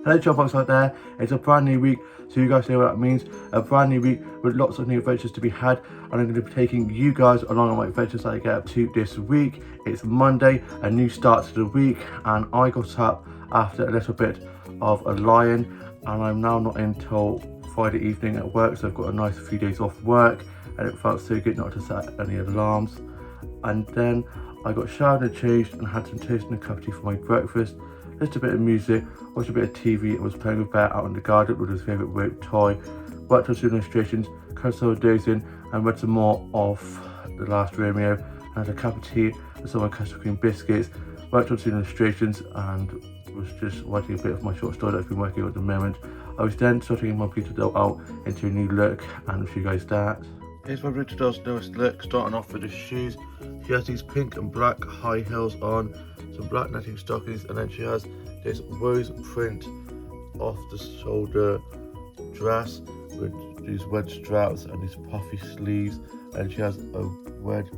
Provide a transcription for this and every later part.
Hello Dropbox out there, it's a brand new week, so you guys know what that means. A brand new week with lots of new adventures to be had, and I'm going to be taking you guys along on my adventures that I get up to this week. It's Monday, a new start to the week, and I got up after a little bit of a lie-in, and I'm now not in till Friday evening at work, so I've got a nice few days off work, and it felt so good not to set any alarms. And then I got showered and changed and had some toast and a cup of tea for my breakfast, just a bit of music, watched a bit of TV, and was playing with Bear out in the garden with his favourite rope toy, worked on some illustrations, cut some dozing, and read some more of The Last Romeo, and had a cup of tea and some of my custard cream biscuits, worked on some illustrations, and was just writing a bit of my short story that I've been working on at the moment. I was then sorting my Bleater Doll out into a new look, and I'll show you guys that. Here's my Bleater Doll's newest look, starting off with the shoes. She has these pink and black high heels on, some black netting stockings, and then she has this rose print off the shoulder dress with these red straps and these puffy sleeves, and she has a red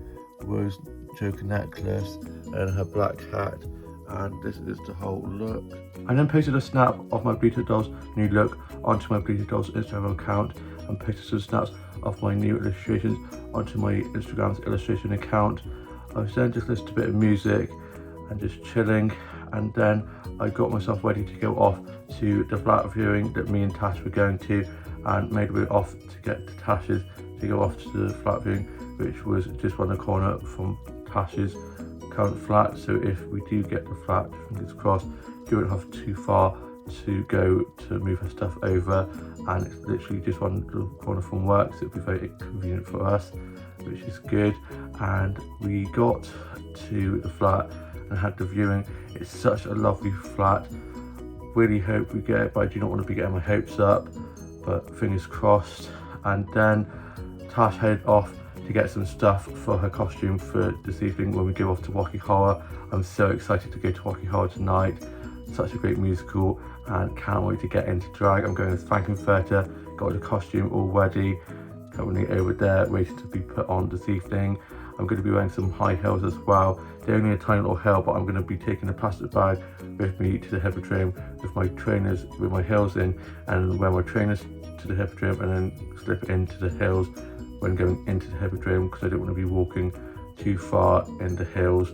rose choker necklace and her black hat, and this is the whole look. I then posted a snap of my Bleater Doll's new look onto my Bleater Doll's Instagram account, and posted some snaps of my new illustrations onto my Instagram's illustration account. I was then just listening to a bit of music and just chilling, and then I got myself ready to go off to the flat viewing that me and Tash were going to, and made my way off to get to Tash's to go off to the flat viewing, which was just around the corner from Tash's current flat. So if we do get the flat, fingers crossed, she won't have too far to go to move her stuff over, and it's literally just around the corner from work, so it'll be very convenient for us, which is good. And we got to the flat and had the viewing. It's such a lovely flat. Really hope we get it, but I do not want to be getting my hopes up, but fingers crossed. And then Tash headed off to get some stuff for her costume for this evening when we go off to Rocky Horror. I'm so excited to go to Rocky Horror tonight. Such a great musical, and can't wait to get into drag. I'm going as Frankenfurter, got the costume all ready, currently over there waiting to be put on this evening. I'm going to be wearing some high heels as well. They're only a tiny little heel, but I'm going to be taking a plastic bag with me to the Hippodrome with my trainers, with my heels in, and wear my trainers to the Hippodrome, and then slip into the heels when going into the Hippodrome, because I don't want to be walking too far in the heels.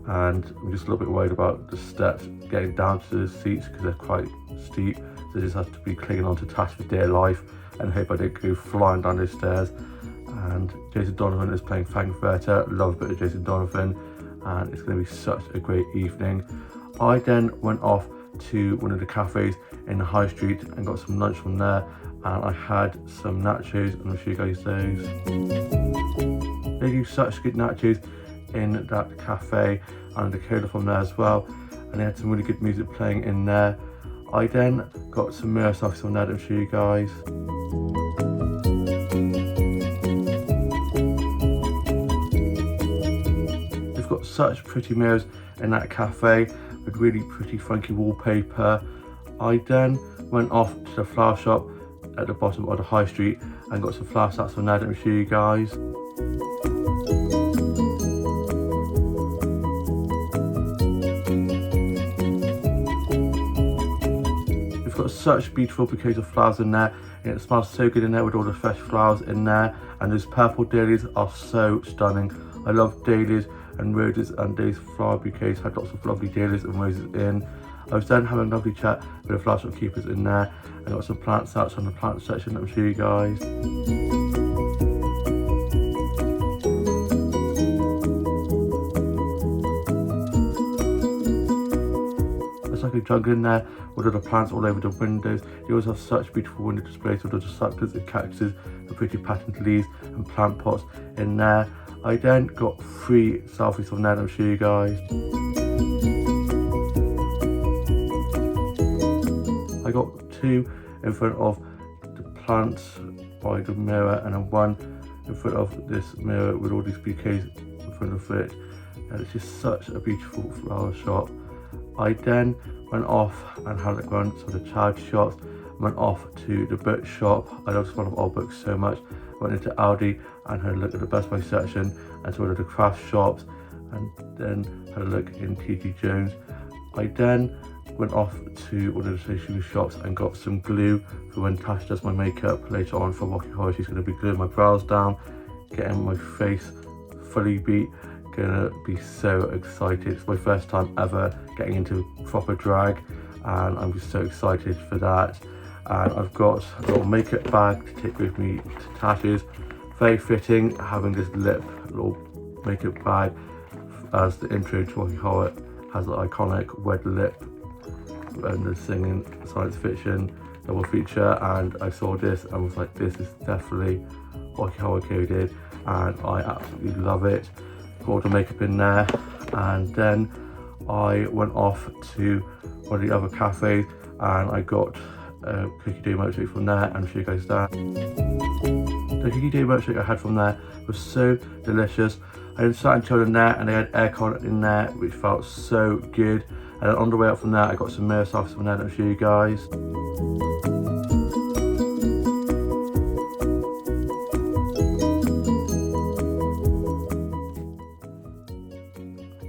And I'm just a little bit worried about the steps getting down to the seats because they're quite steep, so I just have to be clinging onto Tash for dear life and hope I don't go flying down those stairs. And Jason Donovan is playing Frankenfurter. Love a bit of Jason Donovan, and it's going to be such a great evening. I then went off to one of the cafes in the high street and got some lunch from there, and I had some nachos, and I'll show you guys those. They do such good nachos in that cafe, and the cola from there as well, and they had some really good music playing in there. I then got some mirror stuff from there to show you guys. They've got such pretty mirrors in that cafe with really pretty funky wallpaper. I then went off to the flower shop at the bottom of the high street and got some flower sets from there to show you guys. Got such beautiful bouquets of flowers in there, and it smells so good in there with all the fresh flowers in there, and those purple dahlias are so stunning. I love dahlias and roses, and these flower bouquets had lots of lovely dahlias and roses in. I was then having a lovely chat with the flower shop keepers in there, and got some plants out on the plant section that I'll show you guys. Like a jungle in there with all the plants all over the windows. They always have such beautiful window displays with all the succulents and cactuses and pretty patterned leaves and plant pots in there. I then got 3 selfies from there that I'll show you guys. I got 2 in front of the plants by the mirror, and then 1 in front of this mirror with all these bouquets in front of it. And it's just such a beautiful flower shop. I then went off and had a look around some of the charity shops, went off to the book shop. I love one of old books so much. Went into Aldi and had a look at the Best Buy section and some of the craft shops, and then had a look in TG Jones. I then went off to one of the stationery shops and got some glue for when Tash does my makeup later on for Rocky Horror. She's going to be gluing my brows down, getting my face fully beat. Gonna be so excited. It's my first time ever getting into proper drag, and I'm just so excited for that. And I've got a little makeup bag to take with me to Tash's. Very fitting, having this little makeup bag as the intro to Rocky Horror has the iconic red lip and the singing science fiction double feature. And I saw this and was like, this is definitely Rocky Horror coded, and I absolutely love it. Got all the makeup in there, and then I went off to one of the other cafes and I got a cookie dough milkshake from there, and I'll show you guys that. The cookie dough milkshake I had from there was so delicious. I then sat and chilled in there, and they had aircon in there, which felt so good. And then on the way up from there, I got some mirror sauce from there that I'll show you guys.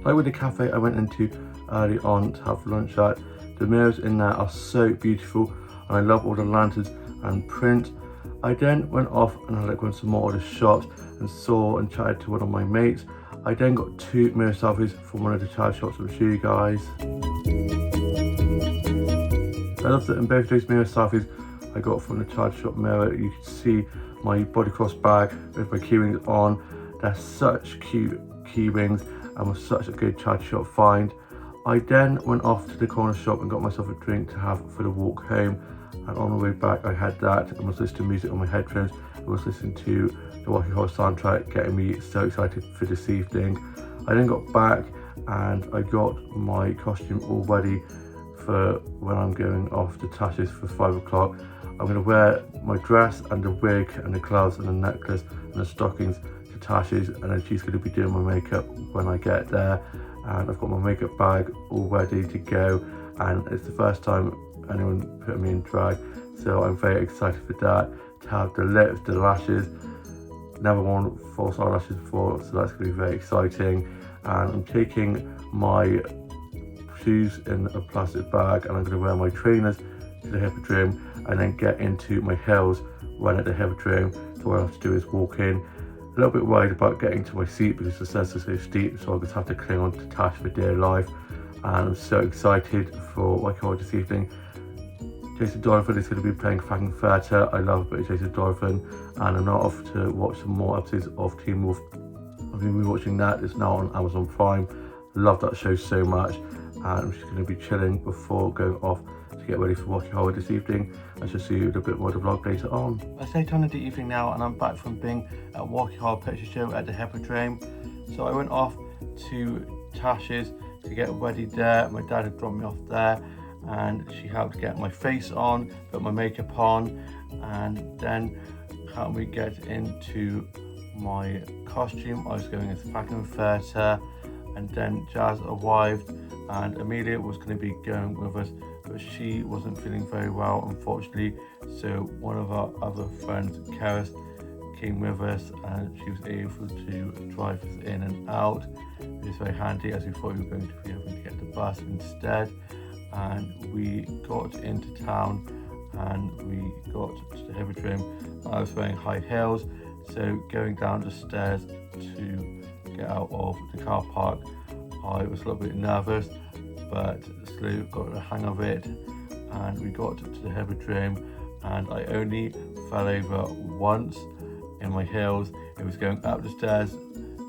Like with the cafe I went into early on to have lunch at, the mirrors in there are so beautiful, and I love all the lanterns and print. I then went off and I went to some more of the shops and saw and chatted to one of my mates. I then got 2 mirror selfies from one of the child shops I'll show you guys. I love that in both those mirror selfies I got from the child shop mirror, you can see my body cross bag with my key rings on. They're such cute key rings and was such a good child shop find. I then went off to the corner shop and got myself a drink to have for the walk home, and on the way back I had that and was listening to music on my headphones. I was listening to the Rocky Horror soundtrack, getting me so excited for this evening. I then got back and I got my costume all ready for when I'm going off to Tash's for 5 o'clock. I'm going to wear my dress and the wig and the gloves and the necklace and the stockings to Tash's, and then she's going to be doing my makeup when I get there. And I've got my makeup bag all ready to go, and it's the first time anyone put me in drag, so I'm very excited for that. To have the lips, the lashes, never worn false eyelashes before, so that's going to be very exciting. And I'm taking my shoes in a plastic bag, and I'm going to wear my trainers to the Hippodrome and then get into my heels when at the Hippodrome. So what I have to do is walk in. A little bit worried about getting to my seat because the stairs are so steep, so I just have to cling on to Tash for dear life. And I'm so excited for Rocky Horror this evening. Jason Donovan is going to be playing Frank-N-Furter. I love Jason Donovan, and I'm now off to watch some more episodes of Teen Wolf. I've been rewatching that. It's now on Amazon Prime. Love that show so much, and I'm just going to be chilling before going off to get ready for Rocky Horror this evening. I shall see you in a bit more of the vlog later on. It's late on in the evening now, and I'm back from being at Rocky Horror Picture Show at the Hippodrome. So I went off to Tash's to get ready there. My dad had dropped me off there, and she helped get my face on, put my makeup on, and then helped me get into my costume. I was going as Frank-N-Furter, and then Jazz arrived, and Amelia was going to be going with us, but she wasn't feeling very well, unfortunately. So one of our other friends, Karis, came with us, and she was able to drive us in and out. It was very handy, as we thought we were going to be able to get the bus instead. And we got into town and we got to the Hippodrome. I was wearing high heels, so going down the stairs to get out of the car park, I was a little bit nervous, but slowly got the hang of it, and we got to the Hippodrome, and I only fell over once in my heels. It was going up the stairs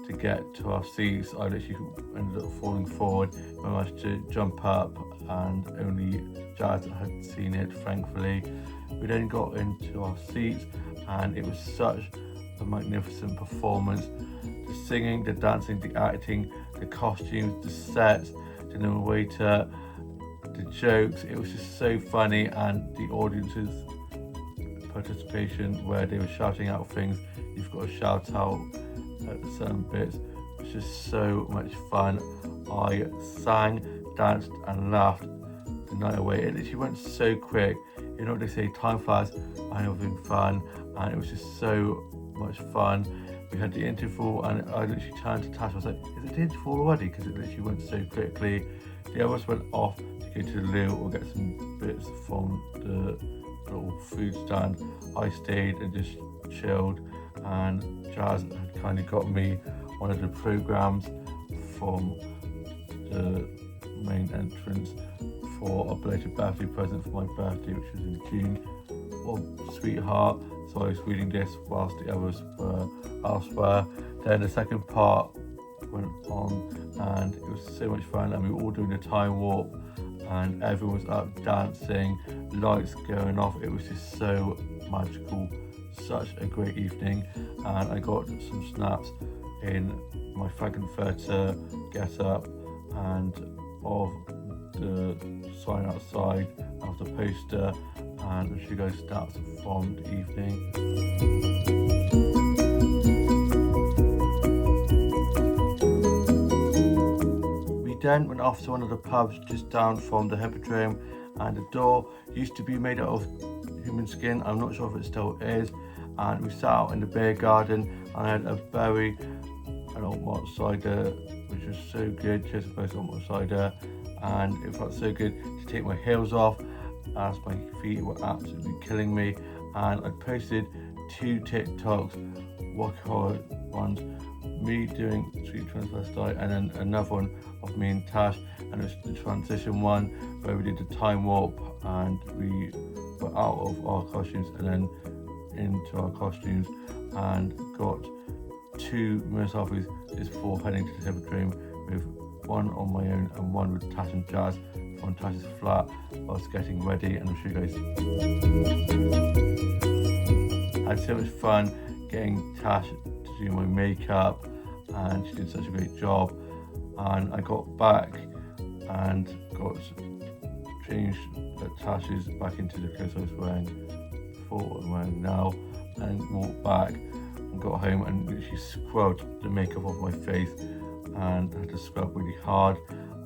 to get to our seats. I literally ended up falling forward. I managed to jump up, and only Jazz had seen it, thankfully. We then got into our seats, and it was such a magnificent performance. The singing, the dancing, the acting, the costumes, the sets, the narrator, the jokes, it was just so funny, and the audience's participation where they were shouting out things you've got to shout out at certain bits. It's just so much fun. I sang, danced and laughed the night away. It literally went so quick. You know what they say, time flies, and having fun, and it was just so much fun. We had the interval, and I literally turned to Tash. I was like, is it the interval already? Because it literally went so quickly. The others went off to go to the loo or get some bits from the little food stand, I stayed and just chilled, and Jazz had kind of got me one of the programs from the main entrance for a belated birthday present for my birthday, which was in June. Well, sweetheart. So I was reading this whilst the others were elsewhere. Then the second part went on, and it was so much fun, and we were all doing the time warp, and everyone was up dancing, lights going off. It was just so magical, such a great evening. And I got some snaps in my Frankenfurter get up and of the sign outside of the poster, and I'll show you guys snaps from the evening. We then went off to one of the pubs just down from the Hippodrome, and the door used to be made out of human skin. I'm not sure if it still is. And we sat out in the beer garden, and I had a berry and old malt cider, which was so good. Cheers to both old malt cider, and it felt so good to take my heels off as my feet were absolutely killing me. And I posted 2 TikToks, Workaholic ones, me doing Sweet Transvestite, and then another one of me and Tash, and it's the transition one where we did the time warp and we were out of our costumes and then into our costumes, and got 2 mirror selfies just before heading to the Hippodrome, with one on my own and one with Tash and Jazz on Tash's flat whilst getting ready. And I'll show you guys. I had so much fun getting Tash to do my makeup, and she did such a great job. And I got back and got changed at Tash's back into the clothes I was wearing before I'm wearing now, and walked back and got home and literally scrubbed the makeup off my face, and I had to scrub really hard.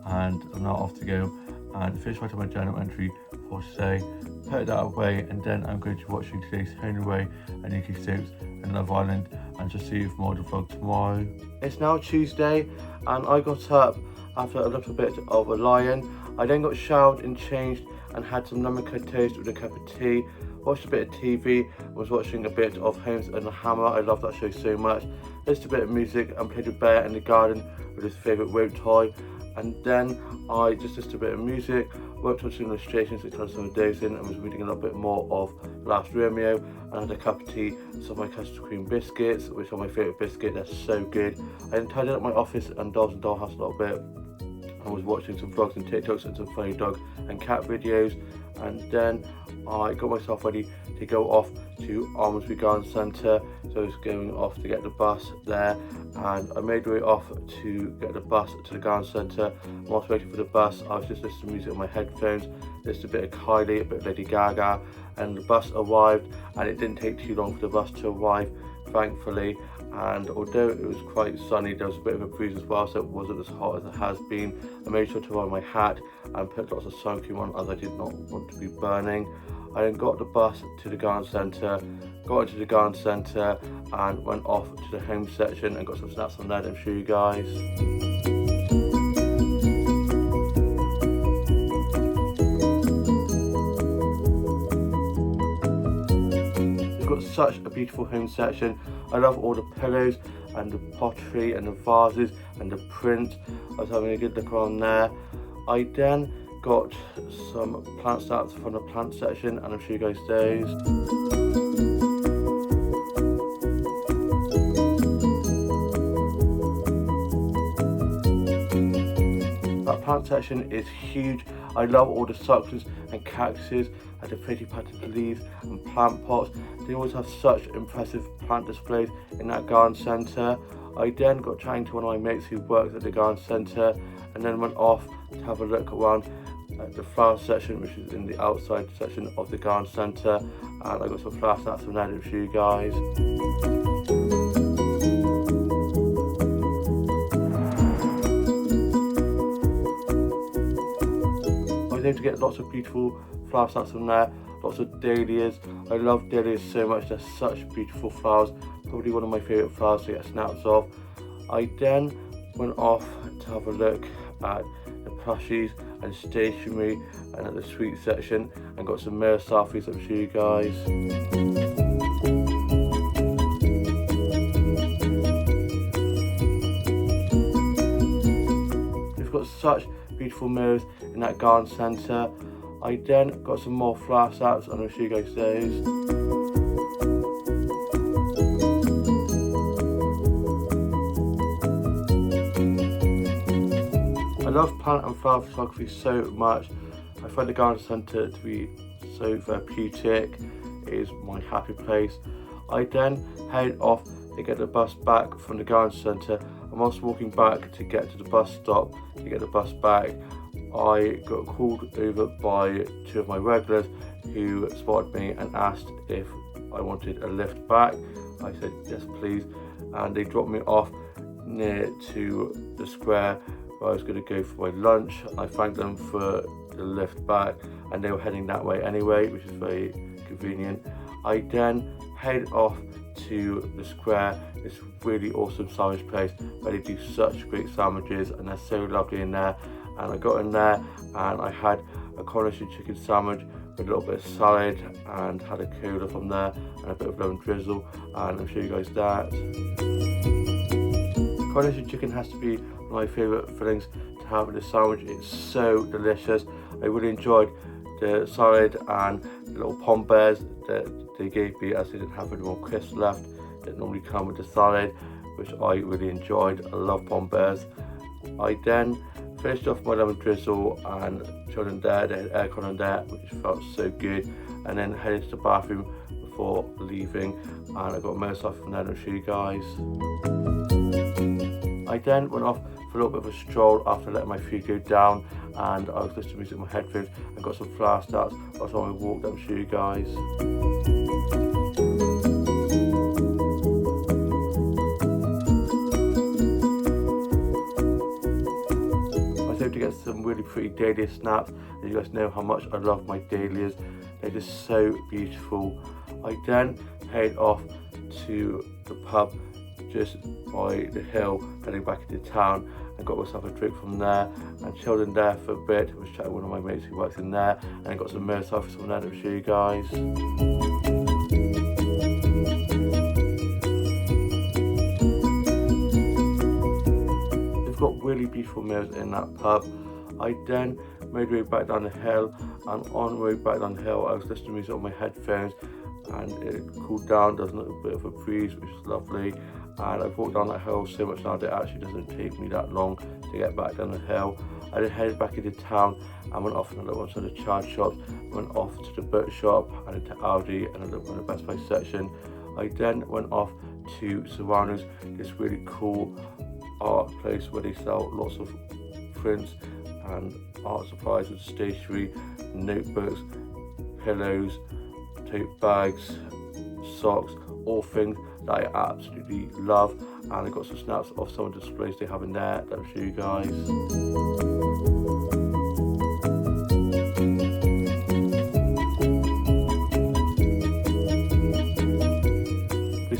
And I'm now off to go and finish writing my journal entry for today, put that away, and then I'm going to be watching today's Home and Away and Nikki Soaps and Love Island, and just see you for more of the vlog tomorrow. It's now Tuesday, and I got up after a little bit of a lie-in. I then got showered and changed and had some lemon curd toast with a cup of tea, watched a bit of TV, was watching a bit of Holmes and the Hammer. I love that show so much. Listened to a bit of music and played with Bear in the garden with his favourite rope toy. And then I just listened to a bit of music, worked on some illustrations which had some days in, and was reading a little bit more of Last Romeo, and I had a cup of tea, some of my custard cream biscuits, which are my favourite biscuit. They're so good. I then tidied up my office and Dolls and Dollhouse a little bit. I was watching some vlogs and TikToks and some funny dog and cat videos, and then I got myself ready to go off to Almondsbury Garden Centre. So I was going off to get the bus there, and I made my way off to get the bus to the Garden Centre. Whilst waiting for the bus, I was just listening to music on my headphones, listened to a bit of Kylie, a bit of Lady Gaga, and the bus arrived, and it didn't take too long for the bus to arrive, thankfully. And although it was quite sunny, there was a bit of a breeze as well, so it wasn't as hot as it has been. I made sure to wear my hat and put lots of sun cream on, as I did not want to be burning. I then got the bus to the Garden Centre, got into the Garden Centre, and went off to the home section and got some snaps from there to show you guys. Such a beautiful home section. I love all the pillows and the pottery and the vases and the print. I was having a good look around there. I then got some plant starts from the plant section, and I'll show you guys those. That plant section is huge. I love all the succulents and cactuses and the pretty patterned leaves and plant pots. They always have such impressive plant displays in that garden centre. I then got chatting to one of my mates who works at the garden centre, and then went off to have a look around at the flower section, which is in the outside section of the garden centre, and I got some flower snaps from there to show you guys. I was able to get lots of beautiful flower snaps from there, lots of dahlias. I love dahlias so much, they're such beautiful flowers, probably one of my favourite flowers to get snaps of. I then went off to have a look at the plushies, and stationery and at the sweet section, and got some mirror selfies I'm show you guys. We've got such beautiful mirrors in that garden centre. I then got some more flower sets and I'll show you guys those. I love plant and flower photography so much. I find the garden centre to be so therapeutic. It is my happy place. I then head off to get the bus back from the garden centre. I'm also walking back to get to the bus stop to get the bus back. I got called over by two of my regulars who spotted me and asked if I wanted a lift back. I said yes please, and they dropped me off near to the square where I was going to go for my lunch. I thanked them for the lift back and they were heading that way anyway, which is very convenient. I then head off to the square, this really awesome sandwich place where they do such great sandwiches and they're so lovely in there. And I got in there and I had a coronation chicken sandwich with a little bit of salad and had a cola from there and a bit of lemon drizzle, and I'll show you guys that. Coronation chicken has to be one of my favourite fillings to have in a sandwich. It's so delicious. I really enjoyed the salad and the little pom bears that they gave me, as they didn't have any more crisps left that normally come with the salad, which I really enjoyed. I love pom bears. I then finished off my lemon drizzle and chilled in there. They had aircon in there, which felt so good, and then headed to the bathroom before leaving, and I got most off from there and I'll show you guys. I then went off for a little bit of a stroll after letting my feet go down, and I was listening to music in my headphones and got some flower starts. Also on my walk that I'll show you guys. To get some really pretty dahlia snaps, and you guys know how much I love my dahlias. They're just so beautiful. I then head off to the pub just by the hill, heading back into town, and got myself a drink from there and chilled in there for a bit. I was chatting with one of my mates who works in there, and I got some mirror selfies from there to show you guys. Got really beautiful mirrors in that pub. I then made my way back down the hill, and on the way back down the hill I was listening to music on my headphones, and it cooled down. There's a little bit of a breeze, which is lovely, and I've walked down that hill so much now that it actually doesn't take me that long to get back down the hill. I then headed back into town and went off and I looked at the charge shops, went off to the boot shop and into Aldi, and I looked at the Best Buy section. I then went off to Serrano's, this really cool art place where they sell lots of prints and art supplies and stationery, notebooks, pillows, tote bags, socks, all things that I absolutely love. And I got some snaps of some of the displays they have in there that I'll show you guys.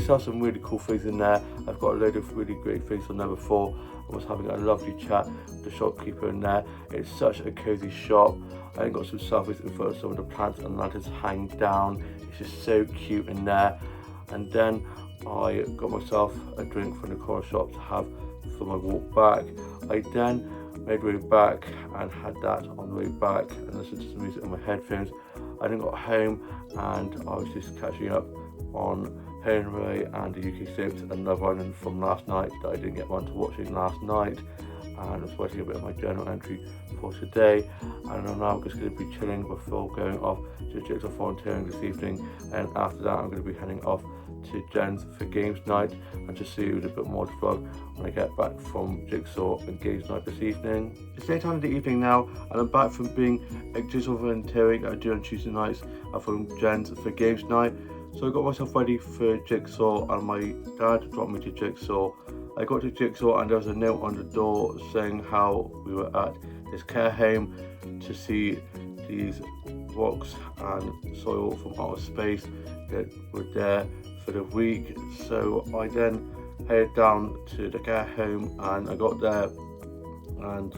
Sell some really cool things in there. I've got a load of really great things on there before. I was having a lovely chat with the shopkeeper in there. It's such a cozy shop. I got some selfies in front of some of the plants and lanterns hanging down. It's just so cute in there. And then I got myself a drink from the corner shop to have for my walk back. I then made my way back and had that on the way back and listened to some music on my headphones. I then got home and I was just catching up on Henry and the UK soaps and Love Island from last night that I didn't get around to watching last night, and I was writing a bit of my journal entry for today, and I'm now just going to be chilling before going off to Jigsaw volunteering this evening, and after that I'm going to be heading off to Jen's for games night and just see you a bit more to vlog when I get back from Jigsaw and games night this evening. It's late time in the evening now and I'm back from being at Jigsaw volunteering I do on Tuesday nights from Jen's for games night. So I got myself ready for Jigsaw and my dad dropped me to Jigsaw. I got to Jigsaw and there was a note on the door saying how we were at this care home to see these rocks and soil from outer space that were there for the week. So I then headed down to the care home and I got there and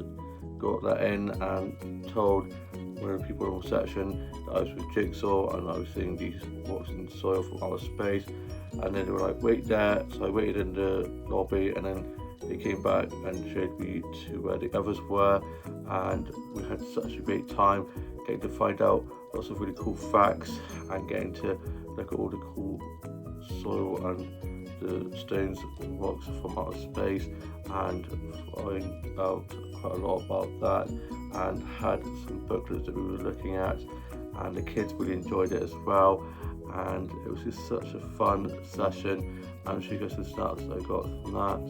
got let in and told one of the people in reception that I was with Jigsaw and I was seeing these rocks in soil from outer space, and then they were like, wait there. So I waited in the lobby, and then they came back and showed me to where the others were, and we had such a great time getting to find out lots of really cool facts and getting to look at all the cool soil and the stones and rocks from outer space, and find out quite a lot about that, and had some booklets that we were looking at, and the kids really enjoyed it as well, and it was just such a fun session. I'm sure you guys some snaps that I got from that.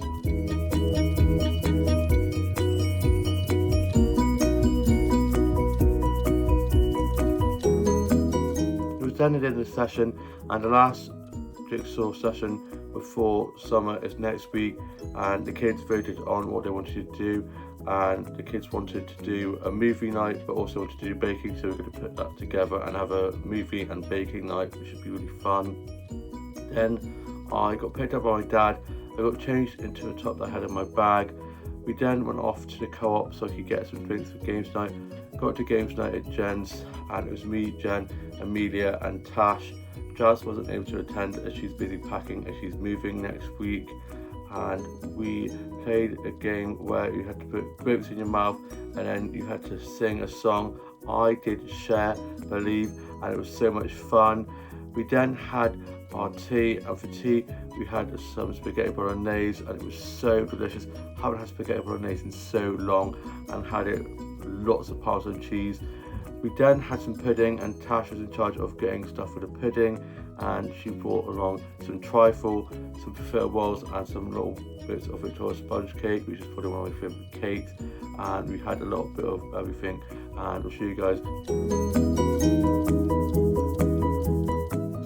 It was then in the session, and the last Jigsaw session before summer is next week, and the kids voted on what they wanted to do, and the kids wanted to do a movie night but also wanted to do baking, so we're going to put that together and have a movie and baking night, which should be really fun. Then I got picked up by my dad. I got changed into a top that I had in my bag. We then went off to the co-op so I could get some drinks for games night. Got to games night at Jen's, and it was me, Jen, Amelia and Tash. Jazz wasn't able to attend as she's busy packing as she's moving next week, and we played a game where you had to put grapes in your mouth and then you had to sing a song. I did Share, Believe, and it was so much fun. We then had our tea, and for tea we had some spaghetti bolognese, and it was so delicious. Haven't had spaghetti bolognese in so long, and had it lots of Parmesan cheese. We then had some pudding, and Tash was in charge of getting stuff for the pudding, and she brought along some trifle, some feta rolls, and some little bits of Victoria sponge cake, which is probably one of my favourite cakes. And we had a little bit of everything, and I'll show you guys.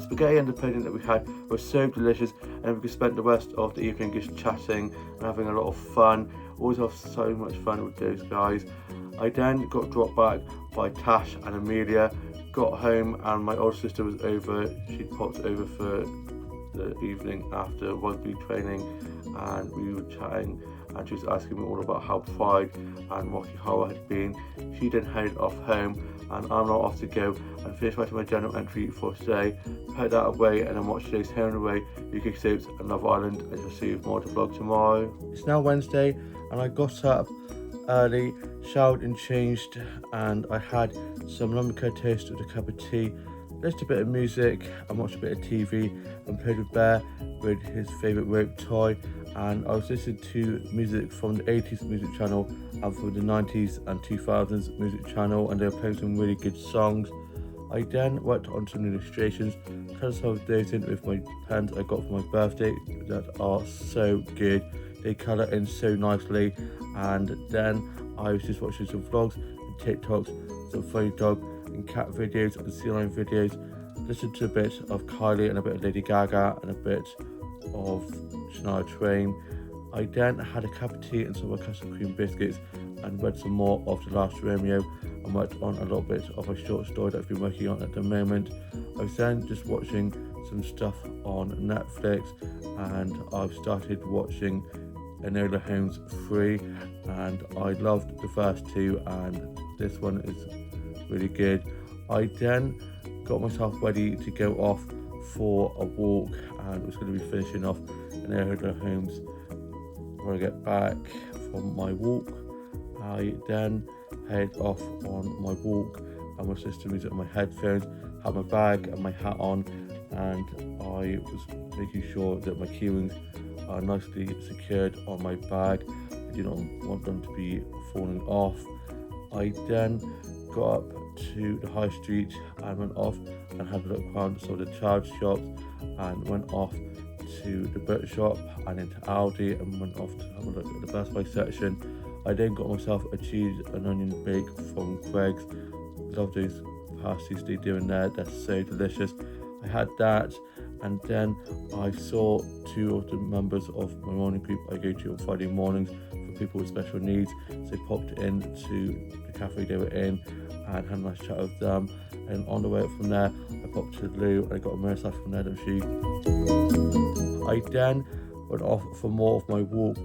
Spaghetti and the pudding that we had were so delicious, and we could spend the rest of the evening just chatting and having a lot of fun. Always have so much fun with those guys. I then got dropped back by Tash and Amelia. Got home and my older sister was over. She popped over for the evening after rugby training, and we were chatting, and she was asking me all about how Pride and Rocky Horror had been. She then headed off home, and I'm now off to go and finish writing my journal entry for today, put that away, and then watch today's Home and Away, UK Soaps and Love Island, and you'll see more to vlog tomorrow. It's now Wednesday, and I got up early, showered and changed, and I had some lumbercurd toast with a cup of tea, listened to a bit of music and watched a bit of TV, and played with Bear with his favourite rope toy. And I was listening to music from the 80s music channel and from the 90s and 2000s music channel, and they were playing some really good songs. I then worked on some illustrations, coloured some of those in with my pens I got for my birthday that are so good. They colour in so nicely. And then I was just watching some vlogs and TikToks, some funny dog and cat videos and sea lion videos, listened to a bit of Kylie and a bit of Lady Gaga and a bit of Shania Twain. I then had a cup of tea and some custard cream biscuits and read some more of The Last Romeo and worked on a little bit of a short story that I've been working on at the moment. I was then just watching some stuff on Netflix, and I've started watching Enola Holmes 3, and I loved the first two, and this one is really good. I then got myself ready to go off for a walk, and was going to be finishing off Enola Holmes when I get back from my walk. I then head off on my walk, and my sister was on my headphones, had my bag and my hat on, and I was making sure that my keyrings are nicely secured on my bag. I do not want them to be falling off. I then got up to the high street and went off and had a look around some of the charity shops, and went off to the book shop and into Aldi, and went off to have a look at the Best Buy section. I then got myself a cheese and onion bake from Greggs. Love those pasties they do in there, they're so delicious. I had that, and then I saw two of the members of my morning group I go to on Friday mornings for people with special needs. So I popped into the cafe they were in and had a nice chat with them. And on the way up from there, I popped to Lou and I got a mirror from there, didn't she? I then went off for more of my walk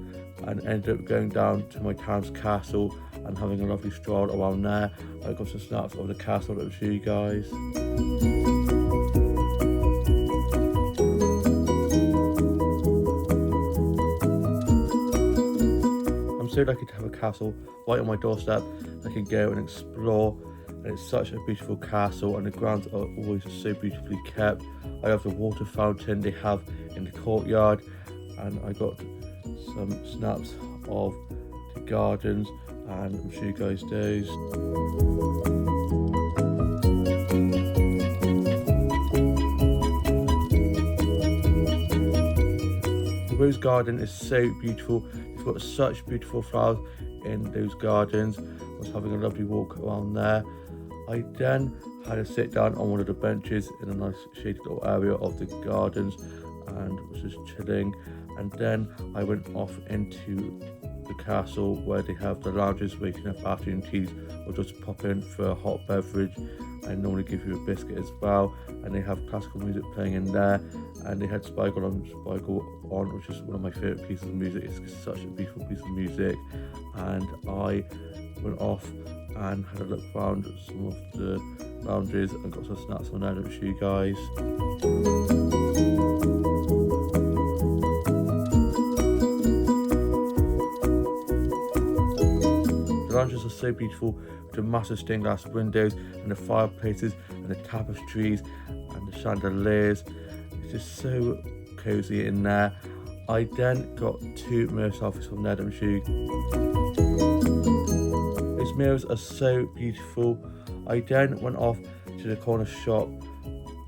and ended up going down to my town's castle and having a lovely stroll around there. I got some snaps of the castle that I'll show you guys. I'm so lucky to have a castle right on my doorstep. I can go and explore, and it's such a beautiful castle, and the grounds are always so beautifully kept. I love the water fountain they have in the courtyard, and I got some snaps of the gardens, and I'll show you guys those. The rose garden is so beautiful. It's got such beautiful flowers in those gardens. I was having a lovely walk around there. I then had a sit down on one of the benches in a nice shaded little area of the gardens and was just chilling. And then I went off into the castle where they have the lounges where you can have afternoon teas or just pop in for a hot beverage, and normally give you a biscuit as well. And they have classical music playing in there, and they had Spiegel on, which is one of my favourite pieces of music. It's such a beautiful piece of music. And I went off and had a look around at some of the lounges and got some snacks on there to show you guys. The lounges are so beautiful with the massive stained glass windows and the fireplaces and the tapestries and the chandeliers. It's just so cosy in there. I then got 2 mirror selfies from there to show you. These mirrors are so beautiful. I then went off to the corner shop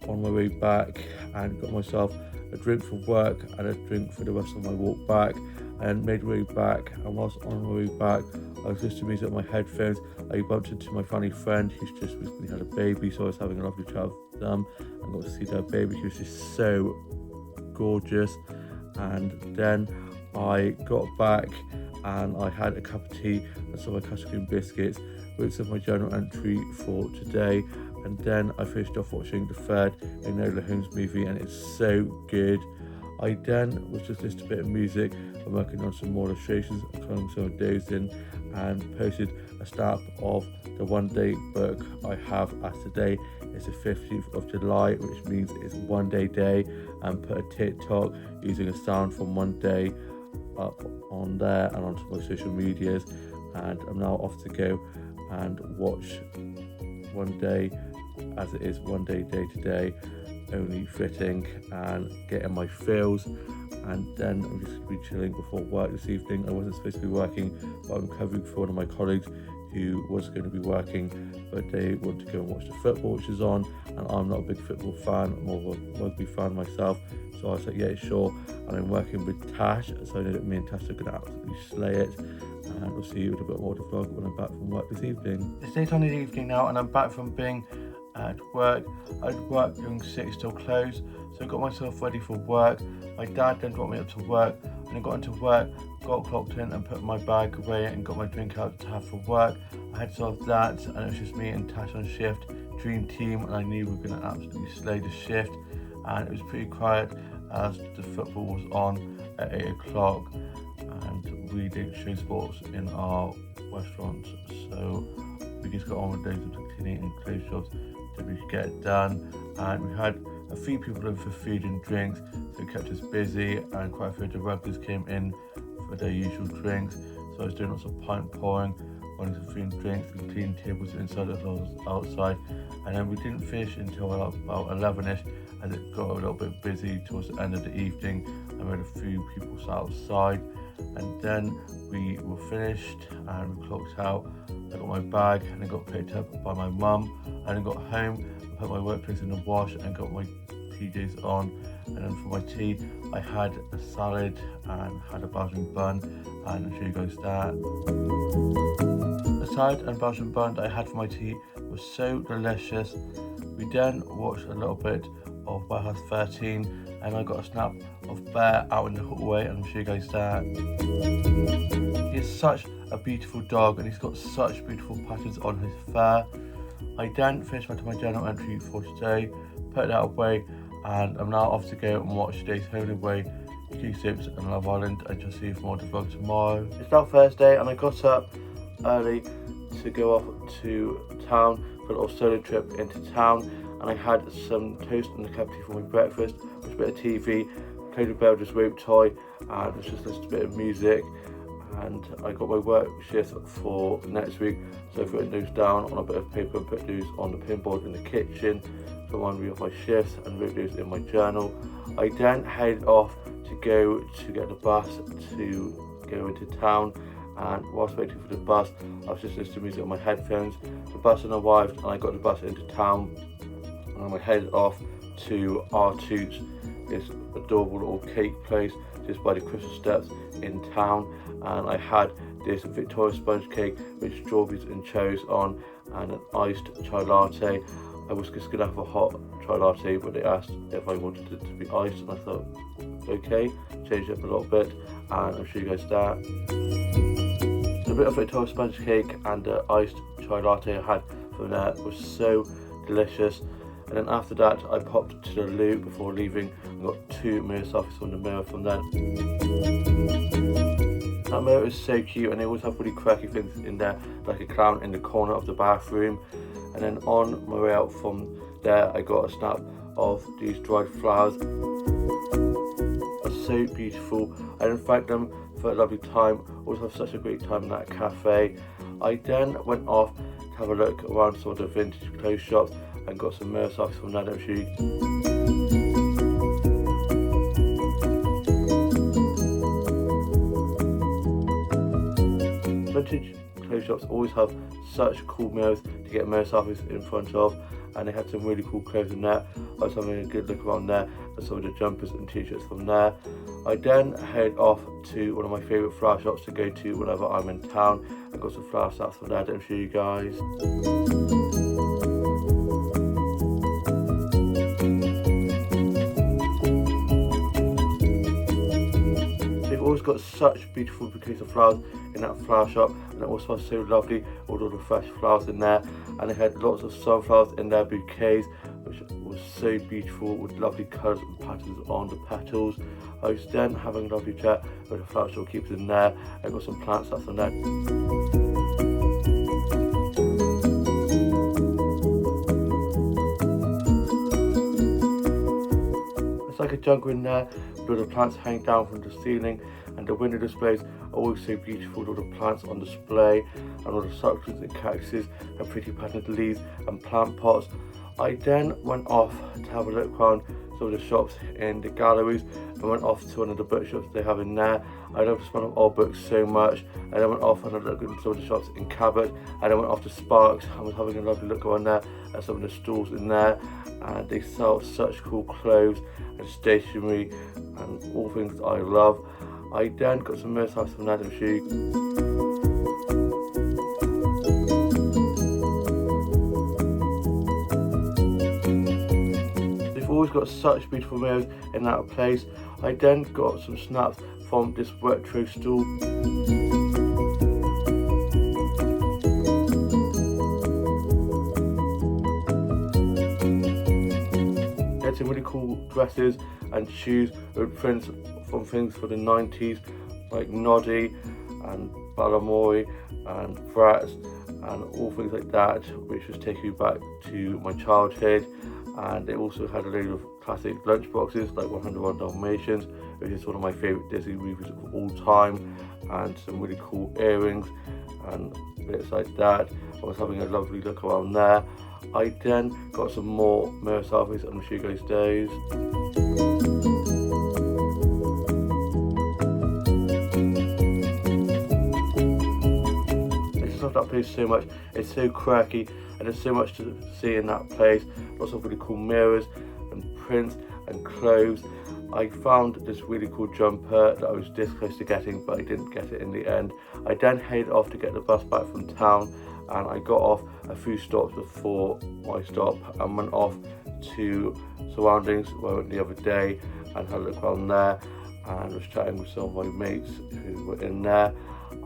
on my way back and got myself a drink for work and a drink for the rest of my walk back, and made my way back. And whilst on my way back, I was listening to music on my headphones. I bumped into my funny friend who's just recently had a baby, so I was having a lovely chat with them and got to see their baby. She was just so gorgeous. And then I got back and I had a cup of tea and some of my custard cream biscuits, which is my journal entry for today. And then I finished off watching The Third, Enola Holmes movie, and it's so good. I then was just listening to a bit of music and working on some more illustrations and throwing some of those in, and posted a snap of the one day book I have as today. It's the 15th of July, which means it's one day, and put a TikTok using a sound from one day up on there and onto my social medias. And I'm now off to go and watch One Day as it is one day today, only fitting and getting my feels. And then I'm just going to be chilling before work this evening. I wasn't supposed to be working, but I'm covering for one of my colleagues who was going to be working, but they want to go and watch the football which is on, and I'm not a big football fan, I'm more of a rugby fan myself. So I was like, yeah, sure. And I'm working with Tash, so I know that me and Tash are going to absolutely slay it. And we'll see you with a bit more of the vlog when I'm back from work this evening. It's late on the evening now, and I'm back from being at work. I'd work during 6 till close, so I got myself ready for work. My dad then got me up to work, and I got into work, got clocked in and put my bag away and got my drink out to have for work. I had some of that, and it was just me and Tash on shift, dream team, and I knew we were going to absolutely slay the shift. And it was pretty quiet as the football was on at 8 o'clock, and we didn't show sports in our restaurant, so we just got on with those of the cleaning and clothes jobs that we could get done. And we had a few people in for food and drinks, so it kept us busy, and quite a few of the ruggers came in for their usual drinks. So I was doing lots of pint pouring, running some food and drinks, and cleaning tables inside as well as outside. And then we didn't finish until about 11ish, as it got a little bit busy towards the end of the evening, and we had a few people sat outside. And then we were finished and we clocked out. I got my bag and I got picked up by my mum, and I got home, I put my workplace in the wash and got my PJs on. And then for my tea, I had a salad and had a Belgian bun, and I'll show you guys that. The salad and Belgian bun that I had for my tea was so delicious. We then watched a little bit of Warehouse 13, and I got a snap of Bear out in the hallway, and I'll show you guys that. He is such a beautiful dog, and he's got such beautiful patterns on his fur. I then finished my journal entry for today, put that away, and I'm now off to go and watch today's Home and Away, Q-Sips and Love Island, and just see you for more to vlog tomorrow. It's now Thursday, and I got up early to go off to town for a little solo trip into town, and I had some toast and a cup of tea for my breakfast, watched a bit of TV, played with Belgia's rope toy, and was just listening to a bit of music. And I got my work shift for next week, so I've written those down on a bit of paper and put those on the pinboard in the kitchen to remind me of my shifts, and wrote those in my journal. I then headed off to go to get the bus to go into town, and whilst waiting for the bus I was just listening to music on my headphones. The bus then arrived and I got the bus into town, and I headed off to our Toots, this adorable little cake place just by the Crystal Steps in town, and I had this Victoria sponge cake with strawberries and cherries on and an iced chai latte. I was just gonna have a hot chai latte, but they asked if I wanted it to be iced, and I thought okay, change it up a little bit, and I'll show you guys that. The bit of Victoria sponge cake and the iced chai latte I had from there was so delicious. And then after that I popped to the loo before leaving and got 2 mirror selfies from the mirror from there. That mirror is so cute, and they always have really quirky things in there, like a clown in the corner of the bathroom. And then on my way out from there I got a snap of these dried flowers. They're so beautiful. I didn't thank them for a lovely time. Always have such a great time in that cafe. I then went off to have a look around some of the vintage clothes shops and got some mirror selfies from Nadam Shoe. Vintage clothes shops always have such cool mirrors to get mirror selfies in front of, and they had some really cool clothes in there. I was having a good look around there at some of the jumpers and t-shirts from there. I then head off to one of my favourite flower shops to go to whenever I'm in town. I got some flower sets from there, don't show you guys. Always got such beautiful bouquets of flowers in that flower shop, and it also was so lovely with all the fresh flowers in there, and they had lots of sunflowers in their bouquets which was so beautiful with lovely colours and patterns on the petals. I was then having a lovely chat with the flower shop keepers in there. I got some plants that's on there. It's like a jungle in there with all the plants hanging down from the ceiling, and the window displays are always so beautiful with all the plants on display, and all the succulents and cactuses and pretty patterned leaves and plant pots. I then went off to have a look around some of the shops in the galleries, and went off to one of the bookshops they have in there. I love the smell of old books so much, and I went off and had a look at some of the shops in Cabot, and I went off to Sparks and was having a lovely look around there at some of the stalls in there, and they sell such cool clothes and stationery and all things I love. I then got some mirror selfies from Nadam Shoe. They've always got such beautiful mirrors in that place. I then got some snaps from this retro stall. They had some really cool dresses and shoes with prints from things for the 90s like Noddy and Balamoy and Bratz and all things like that, which was taking me back to my childhood. And they also had a load of classic lunch boxes like 101 Dalmatians, which is one of my favourite Disney movies of all time, and some really cool earrings and bits like that. I was having a lovely look around there. I then got some more mirror selfies, and I'll show you guys those. That place so much. It's so quirky, and there's so much to see in that place. Lots of really cool mirrors and prints and clothes. I found this really cool jumper that I was this close to getting, but I didn't get it in the end. I then headed off to get the bus back from town, and I got off a few stops before my stop and went off to Surroundings where I went the other day and had a look around there and was chatting with some of my mates who were in there.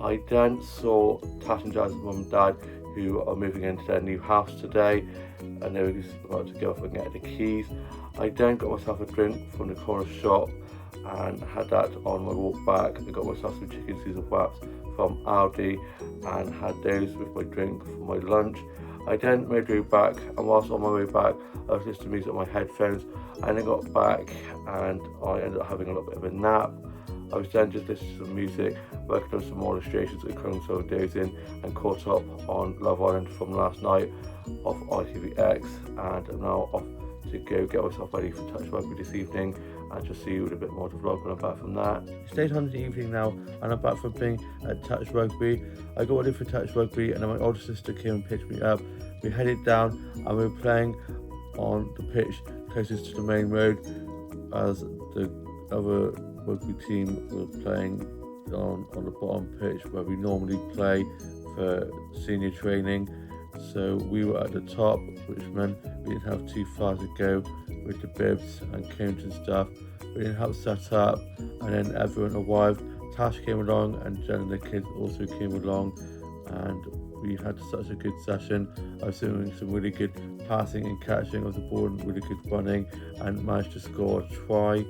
I then saw Tash and Jaz's mum and dad, who are moving into their new house today, and they were just about to go off and get the keys. I then got myself a drink from the corner shop and had that on my walk back. I got myself some chicken Caesar wraps from Aldi and had those with my drink for my lunch. I then made my way back, and whilst on my way back I was listening to music on my headphones. I then got back and I ended up having a little bit of a nap. I was then just listening to some music, working on some more illustrations at Chrome days in, and caught up on Love Island from last night off ITVX, and I'm now off to go get myself ready for Touch Rugby this evening and just see you with a bit more of the vlog when I'm back from that. Stayed home in the evening now and I'm back from being at Touch Rugby. I got ready for Touch Rugby and then my older sister came and picked me up. We headed down and we were playing on the pitch closest to the main road as the other rugby team were playing on the bottom pitch where we normally play for senior training. So we were at the top, which meant we didn't have too far to go with the bibs and cones and stuff. We didn't have set up, and then everyone arrived. Tash came along and Jen and the kids also came along, and we had such a good session. I was doing some really good passing and catching of the ball and really good running, and managed to score a try.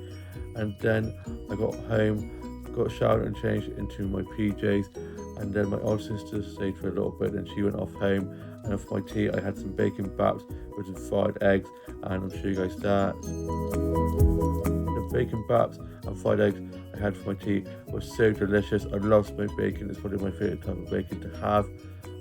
And then I got home, got showered and changed into my PJs, and then my older sister stayed for a little bit and she went off home. And for my tea I had some bacon baps with some fried eggs, and I'm sure you guys that. The bacon baps and fried eggs I had for my tea was so delicious. I love smoked bacon, it's probably my favourite type of bacon to have.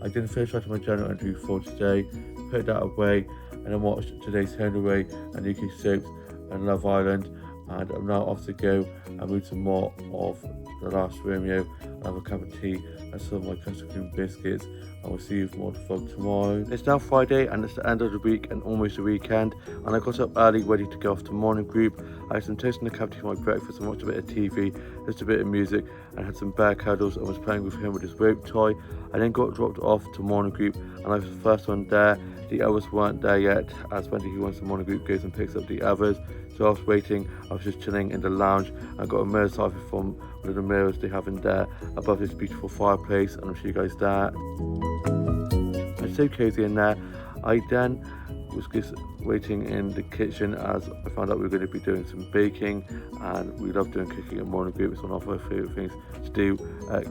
I didn't finish writing my journal entry for today, put that away, and then watched today's Home Away and UK Soaps and Love Island, and I'm now off to go and move some more of The Last Romeo and have a cup of tea and some of my custard cream biscuits, and we'll see you for more to vlog tomorrow. It's now Friday and it's the end of the week and almost the weekend, and I got up early ready to go off to morning group. I had some toast in the cavity for my breakfast and watched a bit of TV, just a bit of music, and had some bear cuddles and was playing with him with his rope toy. I then got dropped off to morning group and I was the first one there. The others weren't there yet, as Wendy, who wants the morning group, goes and picks up the others. So I was waiting, I was just chilling in the lounge. I got a mirror selfie from one of the mirrors they have in there above this beautiful fireplace, and I'm sure you guys that. It's so cozy in there. I then was just waiting in the kitchen as I found out we were going to be doing some baking, and we love doing cooking at morning group. It's one of our favourite things to do,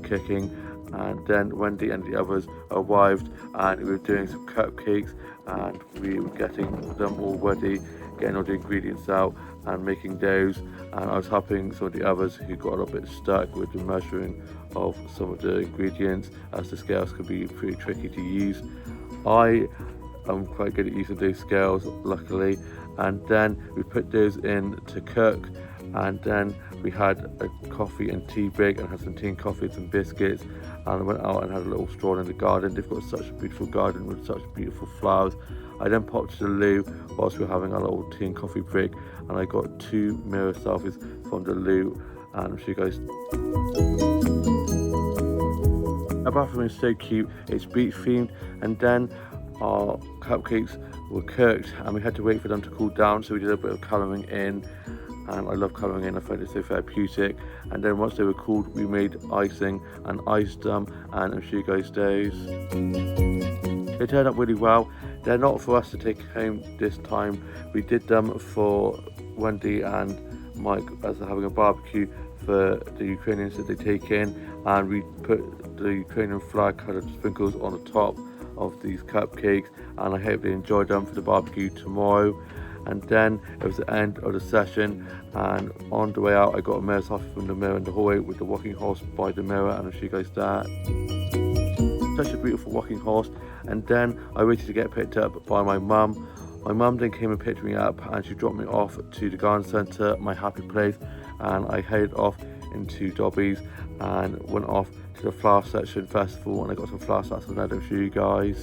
cooking. And then Wendy and the others arrived and we were doing some cupcakes, and we were getting them all ready, getting all the ingredients out and making those, and I was helping some of the others who got a little bit stuck with the measuring of some of the ingredients, as the scales could be pretty tricky to use. I am quite good at using those scales, luckily, and then we put those in to cook, and then we had a coffee and tea break and had some tea and coffee and some biscuits, and I went out and had a little stroll in the garden. They've got such a beautiful garden with such beautiful flowers. I then popped to the loo whilst we were having a little tea and coffee break, and I got 2 mirror selfies from the loo, and I'm sure you guys. Our bathroom is so cute, it's beach themed, and then our cupcakes were cooked and we had to wait for them to cool down, so we did a bit of colouring in, and I love colouring in, I find it so therapeutic. And then once they were cooled, we made icing and iced them, and I'm sure you guys those. They turned out really well. They're not for us to take home this time. We did them for Wendy and Mike as they're having a barbecue for the Ukrainians that they take in, and we put the Ukrainian flag coloured sprinkles on the top of these cupcakes, and I hope they enjoyed them for the barbecue tomorrow. And then it was the end of the session, and on the way out I got a mirror selfie from the mirror in the hallway with the walking horse by the mirror, and I'll show you guys that. Such a beautiful walking horse. And then I waited to get picked up by my mum. My mum then came and picked me up, and she dropped me off to the garden centre, my happy place, and I headed off into Dobbies and went off to the flower section festival, and I got some flower sets on there to show you guys.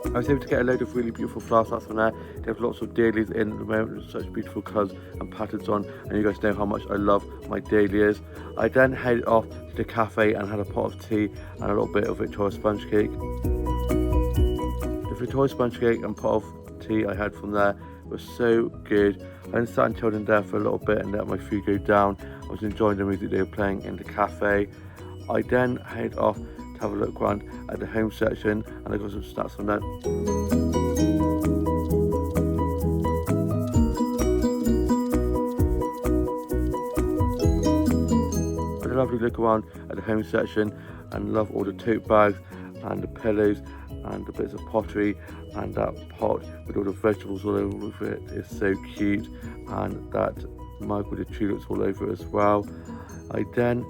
I was able to get a load of really beautiful flower sets on there. They have lots of dahlias in at the moment with such beautiful colours and patterns on, and you guys know how much I love my dahlias. I then headed off to the cafe and had a pot of tea and a little bit of Victoria sponge cake. The Victoria sponge cake and pot of tea I had from there was so good. I then sat and chilled in there for a little bit and let my food go down. I was enjoying the music they were playing in the cafe. I then headed off to have a look around at the home section, and I got some snacks from that. lovely look around at the home section and love all the tote bags and the pillows and the bits of pottery, and that pot with all the vegetables all over it is so cute, and that mug with the tulips all over it as well. I then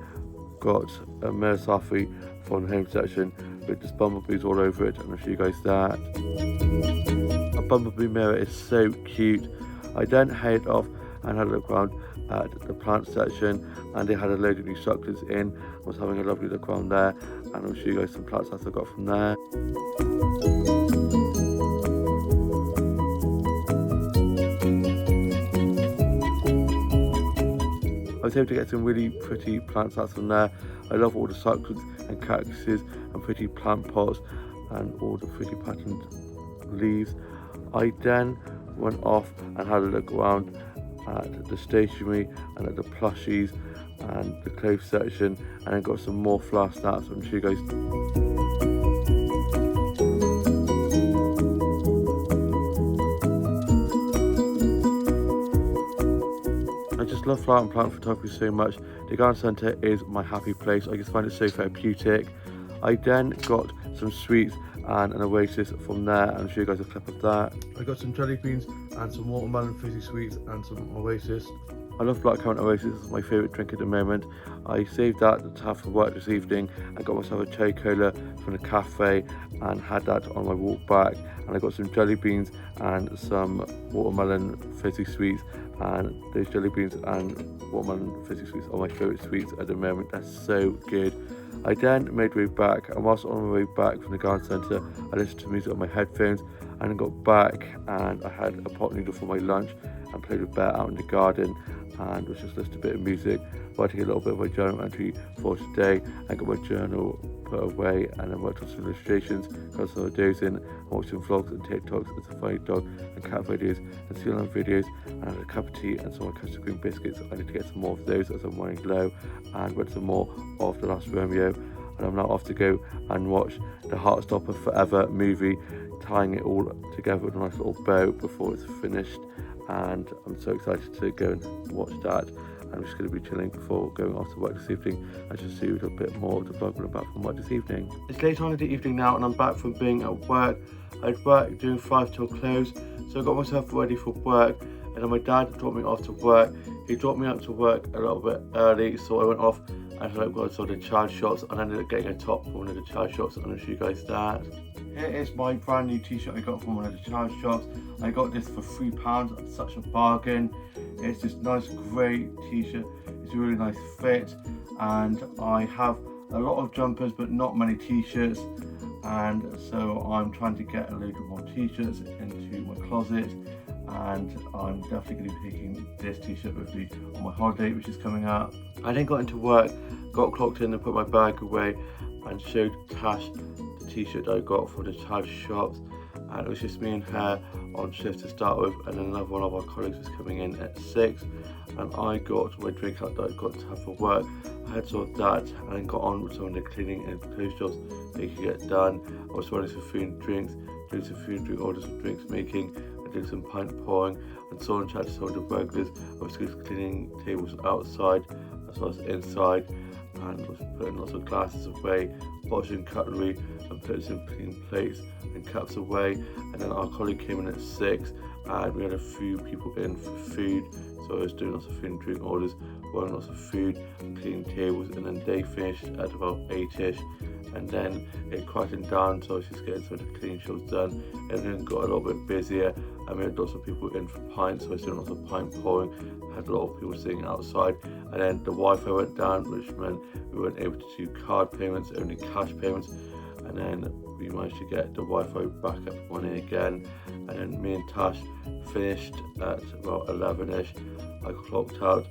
got a mirror safari from the home section with just bumblebees all over it, and I'll show you guys that. A bumblebee mirror is so cute. I then headed off and had a look around at the plant section, and they had a load of new succulents in. I was having a lovely look around there, and I'll show you guys some plants that I got from there. I was able to get some really pretty plants out from there. I love all the succulents and cactuses and pretty plant pots and all the pretty patterned leaves. I then went off and had a look around at the stationery and at the plushies and the clothes section, and I got some more flower snaps. I'm sure you guys. I just love flower and plant photography so much. The garden centre is my happy place. I just find it so therapeutic. I then got some sweets and an Oasis from there, and I'll show you guys a clip of that. I got some jelly beans and some watermelon fizzy sweets and some Oasis. I love blackcurrant Oasis, it's my favourite drink at the moment. I saved that to have for work this evening and got myself a cherry cola from the cafe and had that on my walk back. And I got some jelly beans and some watermelon fizzy sweets, and those jelly beans and watermelon fizzy sweets are my favourite sweets at the moment. They're so good. I then made my way back, and whilst on my way back from the garden centre, I listened to music on my headphones, and I got back and I had a pot noodle for my lunch and played with Bear out in the garden, and was just listening to a bit of music, writing a little bit of my journal entry for today, and got my journal put away, and then worked on some illustrations, got some videos in, and watched some vlogs and TikToks and some funny dog and cat videos and sea lion videos, and I had a cup of tea and some of my custard cream biscuits. I need to get some more of those as I'm running low, and read some more of The Last Romeo, and I'm now off to go and watch the Heartstopper Forever movie, tying it all together with a nice little bow before it's finished, and I'm so excited to go and watch that. I'm just going to be chilling before going off to work this evening and just see a little bit more of the vlog when I'm back from work this evening. It's late on in the evening now, and I'm back from being at work. I'd work doing 5 till close, so I got myself ready for work, and then my dad dropped me off to work. He dropped me up to work a little bit early, so I went off and I saw the child shops, and I ended up getting a top from one of the child shops, and I'll show you guys that. Here is my brand new t-shirt I got from one of the child shops. I got this for £3, such a bargain. It's this nice grey t-shirt. It's a really nice fit, and I have a lot of jumpers but not many t-shirts, and so I'm trying to get a load of more t-shirts into my closet, and I'm definitely going to be taking this t-shirt with me on my holiday, which is coming up. I then got into work, got clocked in and put my bag away, and showed Tash the t-shirt I got from the child shops, and it was just me and her on shift to start with, and then another one of our colleagues was coming in at 6, and I got my drink out that I got to have for work. I had some of that, and then got on with some of the cleaning and clothes jobs making it done. I was running some food and drinks, doing some food and drink orders of drinks making, and doing some pint pouring, and so on, chatting to some of the burglars. I was just cleaning tables outside as well as inside, and was putting lots of glasses away, washing cutlery, and putting some clean plates and cups away. And then our colleague came in at 6, and we had a few people in for food, so I was doing lots of food and drink orders, running lots of food, cleaning tables, and then they finished at about 8ish, and then it quieted down, so I was just getting some of the cleaning jobs done, and then got a little bit busier, and we had lots of people in for pints, so I was doing lots of pint pouring. I had a lot of people sitting outside, and then the Wi-Fi went down, which meant we weren't able to do card payments, only cash payments, and then we managed to get the Wi-Fi back up running again, and then me and Tash finished at about 11ish. I clocked out,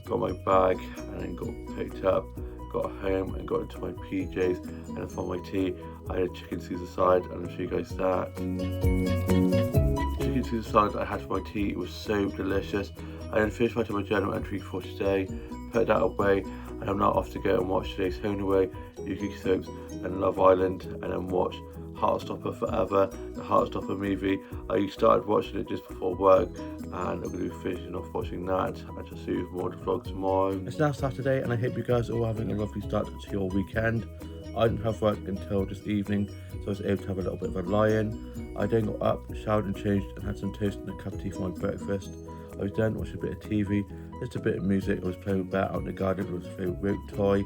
got my bag, and then got picked up, got home and got into my PJs, and then for my tea I had a chicken Caesar salad, and I'll show you guys that. The chicken Caesar salad I had for my tea, it was so delicious. I then finished writing my journal entry for today, put that away, And I'm now off to go and watch today's Home Away, UK Soaps and Love Island, and then watch Heartstopper Forever, the Heartstopper movie. I started watching it just before work, and I'm going to be finishing off watching that, and just see more of the vlog tomorrow. It's now Saturday, and I hope you guys are all having a lovely start to your weekend. I didn't have work until this evening, so I was able to have a little bit of a lie-in. I then got up, showered and changed, and had some toast and a cup of tea for my breakfast. I was then watching a bit of TV, just a bit of music. I was playing with Bear out in the garden with his favourite rope toy.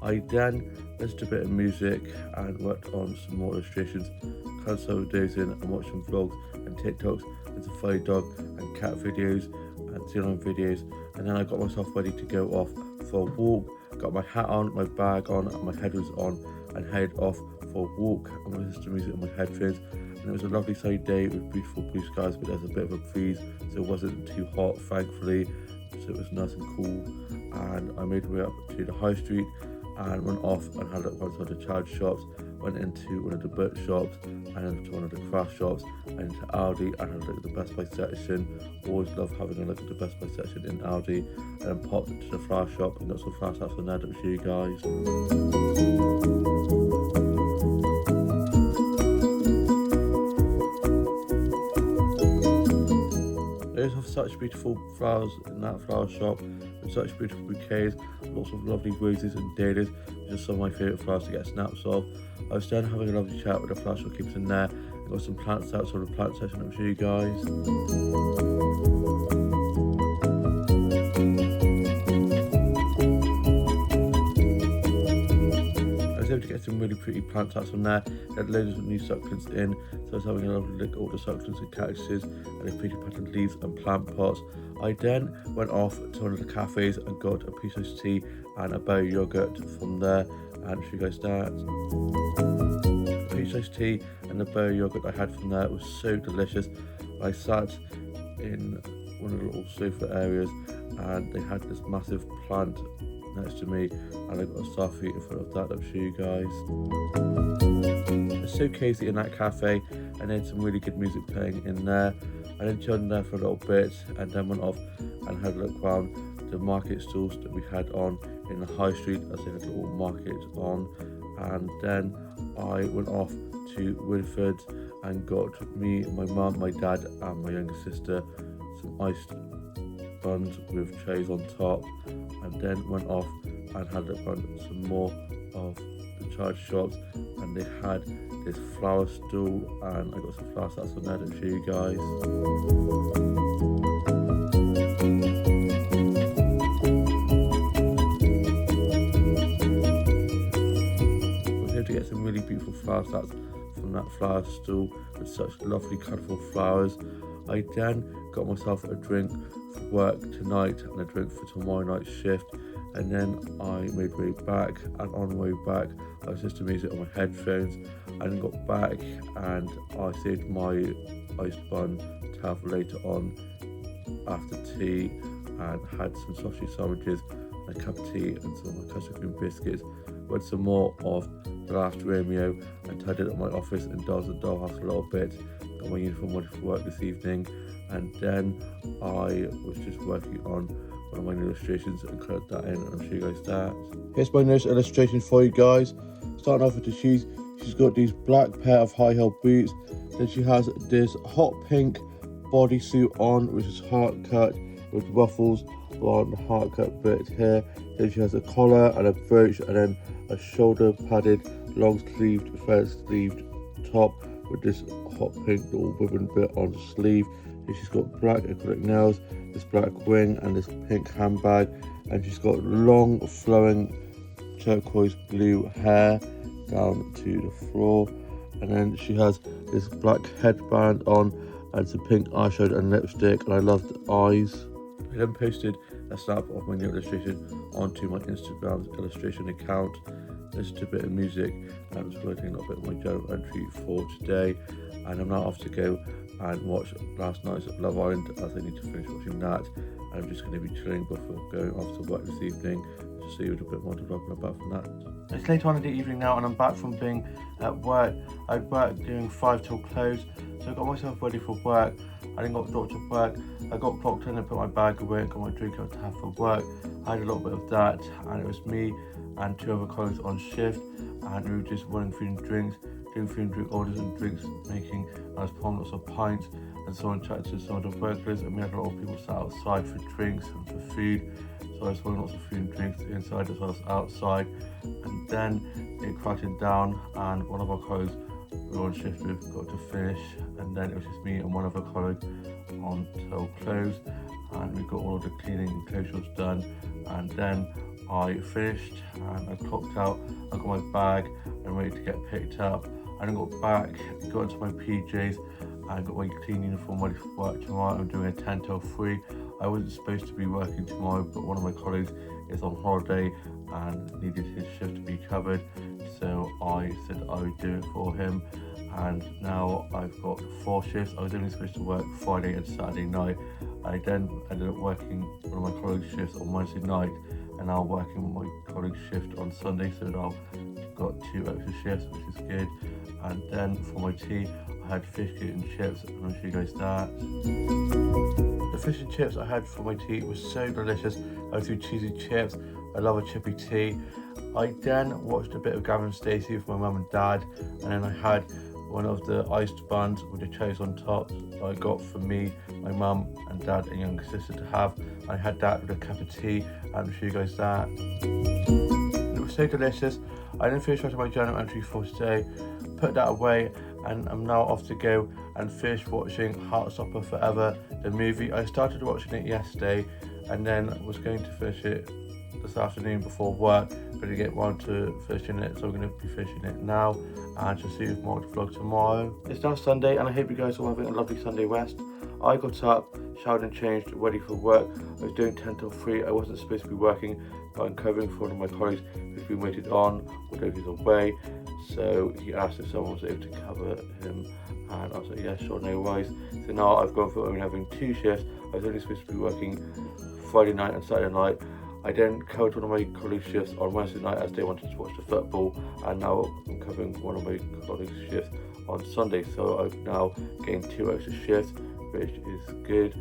I then listened to a bit of music and worked on some more illustrations. Kind of started dozing and watched some vlogs and TikToks and some funny dog and cat videos and Zealand videos. And then I got myself ready to go off for a walk. Got my hat on, my bag on, and my head was on, and headed off for a walk. And I listened to music on my headphones. And it was a lovely sunny day with beautiful blue skies, but there's a bit of a breeze, so it wasn't too hot, thankfully. So it was nice and cool. And I made my way up to the high street and went off and had a look at one of the charity shops, went into one of the book shops and then to one of the craft shops and into Aldi and had a look at the Best Buy section. Always love having a look at the Best Buy section in Aldi, and then popped to the flower shop and got some flowers out from there to show you guys. There's such beautiful flowers in that flower shop, and such beautiful bouquets, lots of lovely roses and dahlias, just some of my favourite flowers to get snaps of. I was then having a lovely chat with the flower shopkeepers in there, and got some plants out, so the plant section I'll show you guys. To get some really pretty plants out from there. They had loads of new succulents in, so I was having a lovely look at all the succulents and cactuses and the pretty patterned leaves and plant pots. I then went off to one of the cafes and got a peach iced tea and a berry yogurt from there, and show you guys that. The peach iced tea and the berry yogurt I had from there was so delicious. I sat in one of the little sofa areas and they had this massive plant next to me, and I got a starfruit in front of that. I'll show you guys. It's so cozy in that cafe, and then some really good music playing in there. I then chilled in there for a little bit and then went off and had a look around the market stalls that we had on in the high street, as they had a little market on. And then I went off to Woodford and got me, my mum, my dad and my younger sister some iced buns with cherries on top, and then went off and had a look around some more of the charity shops, and they had this flower stall, and I got some flowers out from there to show you guys. We're here to get some really beautiful flowers out from that flower stall with such lovely colourful flowers. I then got myself a drink for work tonight and a drink for tomorrow night's shift, and then I made my way back, and on my way back I was listening to music on my headphones. I then got back and I saved my iced bun to have later on after tea, and had some sausage sandwiches and a cup of tea and some of my custard cream biscuits. Went some more of The Last Romeo and tidied up my office and dolls and dollhouse a little bit. Got my uniform ready for work this evening, and then I was just working on one of my new illustrations and coloured that in, and I'll show you guys that. Here's my newest illustration for you guys. Starting off with the shoes, she's got these black pair of high heel boots. Then she has this hot pink bodysuit on, which is heart cut with ruffles on the heart cut bit here. Then she has a collar and a brooch, and then a shoulder padded long sleeved thread sleeved top with this hot pink little ribbon bit on the sleeve. Then she's got black acrylic nails, this black ring and this pink handbag, and she's got long flowing turquoise blue hair down to the floor, and then she has this black headband on and some pink eyeshadow and lipstick, and I love the eyes. I then posted a snap of my new illustration onto my Instagram's illustration account, listened to a bit of music, and I was writing a little bit of my journal entry for today, and I'm now off to go and watch last night's Love Island, as I need to finish watching that, and I'm just going to be chilling before going off to work this evening, to see you a bit more to talk about from that. It's later on in the evening now, and I'm back from being at work. I work doing 5 till close, so I got myself ready for work. I then got dropped to work. I got clocked in and put my bag away and got my drink out to have for work. I had a little bit of that, and it was me and 2 other colleagues on shift, and we were just running food and drinks, doing food and drink orders and drinks making. I was pouring lots of pints, and someone chatted to some of the workers, and we had a lot of people sat outside for drinks and for food. So I was pouring lots of food and drinks inside as well as outside, and then it quieted down, and one of our colleagues we were on shift with got to finish, and then it was just me and one other colleague until close, and we got all of the cleaning and closures done, and then I finished and I clocked out. I got my bag and ready to get picked up. I then got back, got into my PJs and got my clean uniform ready for work tomorrow. I'm doing a 10 till 3. I wasn't supposed to be working tomorrow, but one of my colleagues is on holiday and needed his shift to be covered, so I said I would do it for him. And now I've got 4 shifts. I was only supposed to work Friday and Saturday night. I then ended up working one of my colleagues' shifts on Wednesday night, and now working my colleague's shift on Sunday, so now I've got 2 extra shifts, which is good. And then for my tea, I had fish and chips, and I'll show you guys that. The fish and chips I had for my tea was so delicious. I had 2 cheesy chips. I love a chippy tea. I then watched a bit of Gavin and Stacey with my mum and dad, and then I had one of the iced buns with the cherries on top that I got for me, my mum and dad and younger sister to have. I had that with a cup of tea, and I'll show you guys that. It was so delicious. I then finished writing my journal entry for today, put that away, and I'm now off to go and finish watching Heartstopper Forever, the movie. I started watching it yesterday and then was going to finish it this afternoon before work, but I didn't get round to finishing it, so I'm going to be finishing it now, and to see if more to vlog tomorrow. It's now Sunday, and I hope you guys are all having a lovely Sunday rest. I got up, showered and changed, ready for work. I was doing 10 till 3. I wasn't supposed to be working, but I'm covering for one of my colleagues who's been waited on, although he's away. So he asked if someone was able to cover him, and I was like, yeah, sure, no worries. So now I've gone for only having 2 shifts. I was only supposed to be working Friday night and Saturday night. I then covered one of my colleagues' shifts on Wednesday night as they wanted to watch the football, and now I'm covering one of my colleagues' shifts on Sunday. So I've now gained 2 extra shifts, which is good.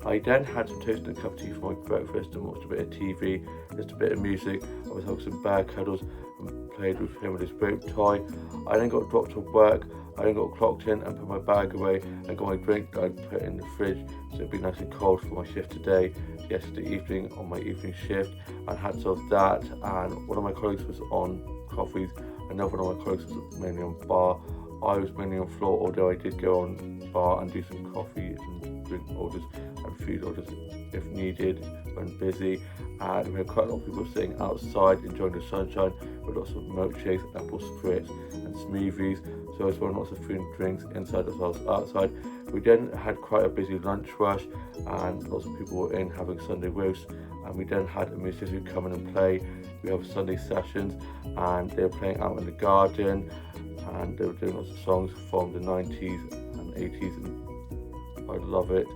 I then had some toast and a cup of tea for my breakfast and watched a bit of TV, just a bit of music. I was having some bear cuddles and played with him with his rope toy. I then got dropped to work. I then got clocked in and put my bag away and got my drink that I put in the fridge so it'd be nice and cold for my shift today. Yesterday evening on my evening shift, and had some of that, and one of my colleagues was on coffees, another one of my colleagues was mainly on bar. I was mainly on floor, although I did go on bar and do some coffee and drink orders and food orders if needed when busy. And we had quite a lot of people sitting outside enjoying the sunshine with lots of milkshakes, apple spritz and smoothies. So I was buying lots of food and drinks inside as well as outside. We then had quite a busy lunch rush, and lots of people were in having Sunday roast, and we then had a musician come in and play. We have Sunday sessions, and they were playing out in the garden, and they were doing lots of songs from the 90s and 80s, and I love it.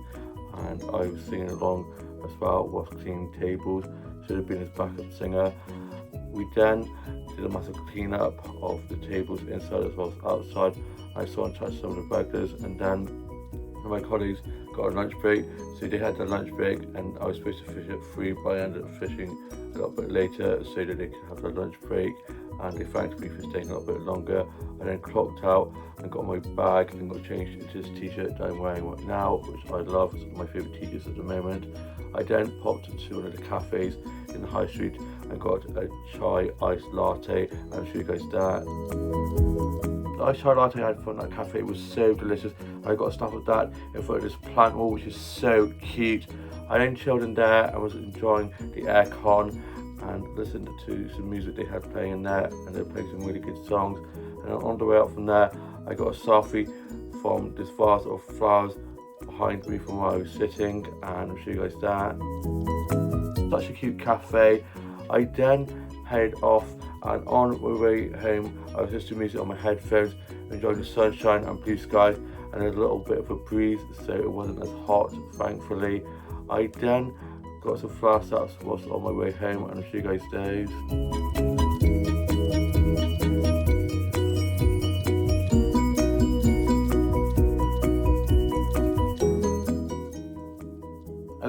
And I was singing along as well whilst cleaning tables, should have been his backup singer. We then did a massive clean up of the tables inside as well as outside. I saw and touched some of the regulars, and then my colleagues got a lunch break, so they had their lunch break, and I was supposed to fish at 3, but I ended up fishing a little bit later so that they could have their lunch break, and they thanked me for staying a little bit longer. I then clocked out and got my bag and got changed into this t-shirt that I'm wearing right now, which I love. It's one of my favourite t-shirts at the moment. I then popped to one of the cafes in the high street and got a chai iced latte, and I'll show you guys that. The iced chai latte I had from that cafe was so delicious. I got a snap of that in front of this plant wall, which is so cute. I then chilled in there and was enjoying the aircon and listened to some music they had playing in there, and they were playing some really good songs. And on the way out from there, I got a selfie from this vase of flowers behind me from where I was sitting, and I'll show you guys that. Such a cute cafe. I then headed off, and on my way home I was listening to music on my headphones, enjoying the sunshine and blue skies, and a little bit of a breeze, so it wasn't as hot, thankfully. I then got some flower sets whilst on my way home, and I'll show you guys those.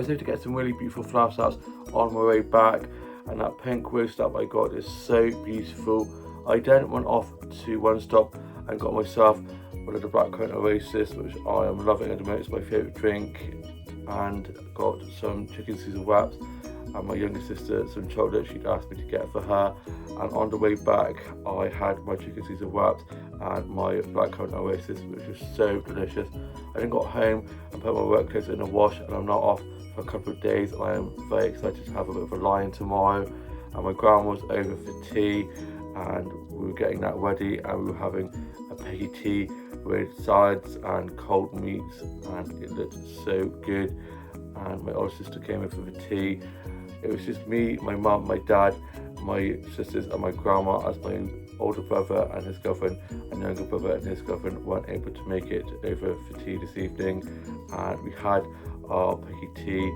was able to get some really beautiful flower starts on my way back, and that pink rose star I got is so beautiful. I then went off to One Stop and got myself one of the blackcurrant Oasis, which I am loving at the moment. It's my favourite drink, and got some chicken Caesar wraps, and my younger sister some chocolate she'd asked me to get for her. And on the way back I had my chicken Caesar wraps and my blackcurrant Oasis, which was so delicious. I then got home and put my work clothes in a wash, and I'm now off for a couple of days. I am very excited to have a bit of a lie-in tomorrow, and my grandma was over for tea, and we were getting that ready, and we were having a Peggy tea with salads and cold meats, and it looked so good. And my older sister came in for the tea. It was just me, my mum, my dad, my sisters and my grandma, as my older brother and his girlfriend and younger brother and his girlfriend weren't able to make it over for tea this evening, and we had our Peggy tea.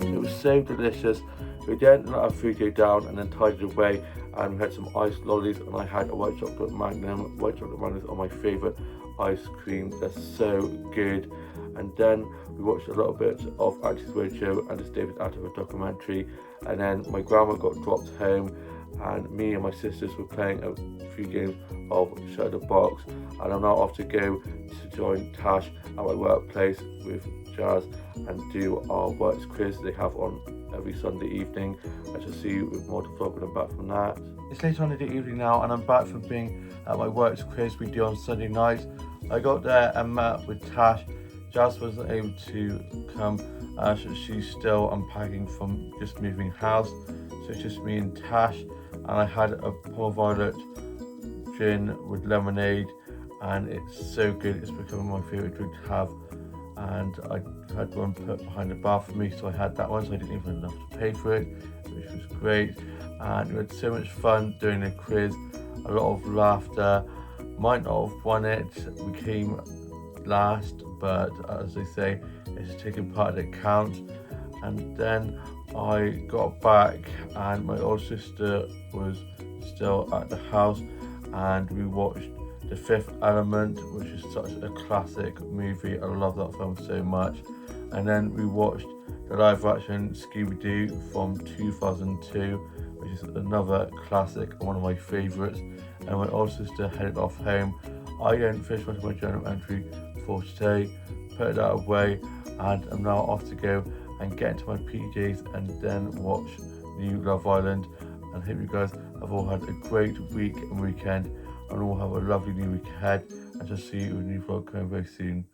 It was so delicious. We then let our food go down and then tidied away, and we had some iced lollies, and I had a white chocolate magnum. White chocolate magnums are my favourite ice cream, they're so good. And then we watched a little bit of Auntie's Roadshow and this David Attenborough documentary, and then my grandma got dropped home, and me and my sisters were playing a few games of Shut the Box, and I'm now off to go to join Tash at my workplace with Jazz and do our works quiz they have on every Sunday evening. I shall see you with more to vlog when I'm back from that. It's later on in the evening now, and I'm back from being at my works quiz we do on Sunday nights. I got there and met with Tash. Jazz wasn't able to come as she's still unpacking from just moving house, so it's just me and Tash. And I had a Poor Violet gin with lemonade, and it's so good. It's becoming my favourite drink to have, and I had one put behind the bar for me, so I had that one, so I didn't even have to pay for it, which was great. And we had so much fun doing the quiz, a lot of laughter. Might not have won it, we came last, but as they say, it's taking part that counts. And then I got back, and my older sister was still at the house, and we watched The Fifth Element, which is such a classic movie. I love that film so much. And then we watched the live action Scooby-Doo from 2002, which is another classic and one of my favourites. And my older sister headed off home. I then finished my journal entry for today, put that away, and I'm now off to go and get into my PJs and then watch New Love Island. And I hope you guys have all had a great week and weekend, and all have a lovely new week ahead, and just see you with a new vlog coming very soon.